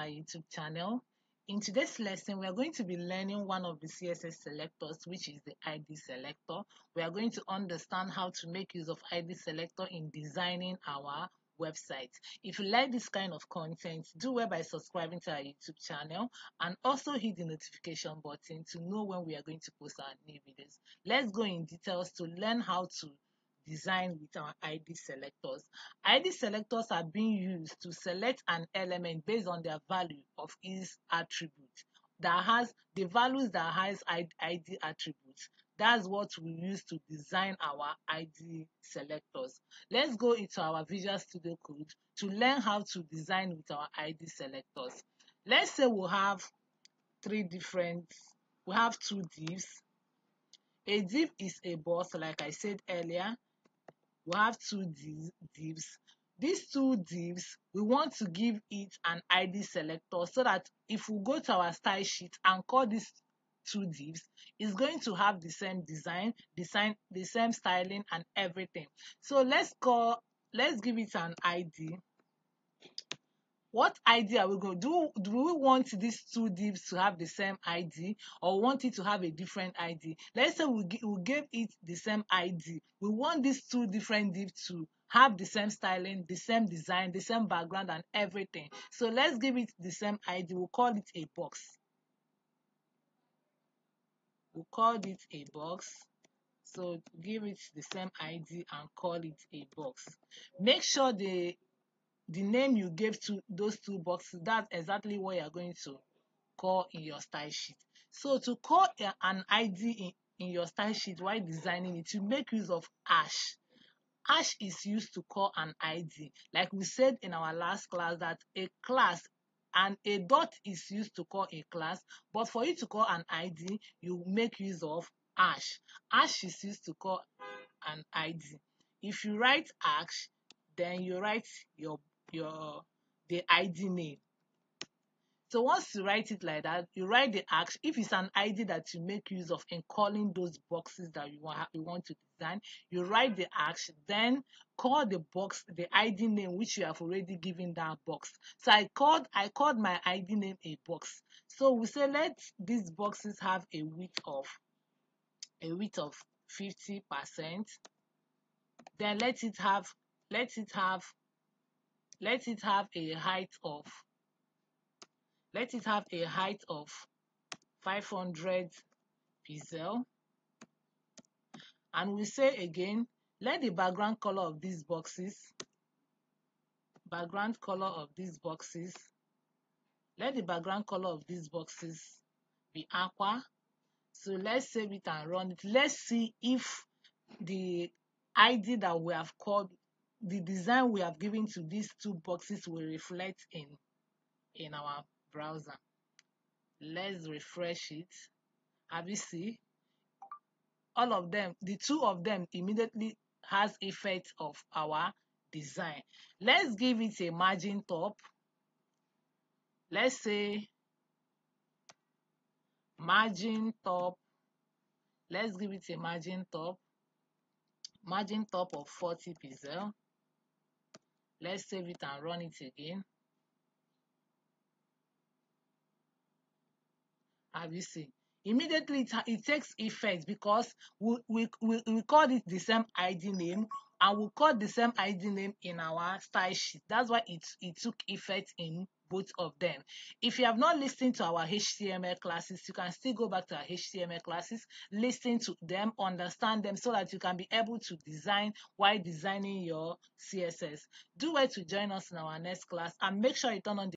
our YouTube channel. In today's lesson, we are going to be learning one of the CSS selectors, which is the ID selector. We are going to understand how to make use of ID selector in designing our website. If you like this kind of content, do well by subscribing to our YouTube channel and also hit the notification button to know when we are going to post our new videos. Let's go in details to learn how to design with our ID selectors. ID selectors are being used to select an element based on their value of its attribute that has the values that has ID attributes. That's what we use to design our ID selectors. Let's go into our Visual Studio Code to learn how to design with our ID selectors. Let's say we have two divs. A div is a box, like I said earlier. We have two divs. These two divs, we want to give it an ID selector so that if we go to our style sheet and call these two divs, it's going to have the same design, the same styling and everything. So let's give it an ID. What ID are we going to do? Do we want these two divs to have the same ID or want it to have a different ID? Let's say we gave it the same ID. We want these two different divs to have the same styling, the same design, the same background and everything. So let's give it the same ID. We'll call it a box. We'll call it a box. So give it the same ID and call it a box. Make sure the name you gave to those two boxes, that's exactly what you're going to call in your style sheet. So to call an ID in your style sheet while designing it, you make use of hash. Hash is used to call an ID. Like we said in our last class that a class and a dot is used to call a class, but for you to call an ID, you make use of hash. Hash is used to call an ID. If you write hash, then you write the ID name. So once you write it like that, you write the hash. If it's an ID that you make use of in calling those boxes that you want to design, you write the hash, then call the box the ID name which you have already given that box. So I called my ID name a box. So we say let these boxes have a width of 50%. Then let it have a height of 500 pixel. And we say again, let the background color of these boxes be aqua. So let's save it and run it. Let's see if the ID that we have called, the design we have given to these two boxes will reflect in our browser. Let's refresh it. Have you seen all of them? The two of them immediately has effect of our design. Let's give it a margin top. Let's say margin top. Let's give it a margin top of 40 pixel. Let's save it and run it again. Have you seen? Immediately it takes effect because we called it the same ID name and we called the same ID name in our style sheet. That's why it took effect in both of them. If you have not listened to our HTML classes, you can still go back to our HTML classes, listen to them, understand them so that you can be able to design while designing your CSS. Do well to join us in our next class and make sure you turn on the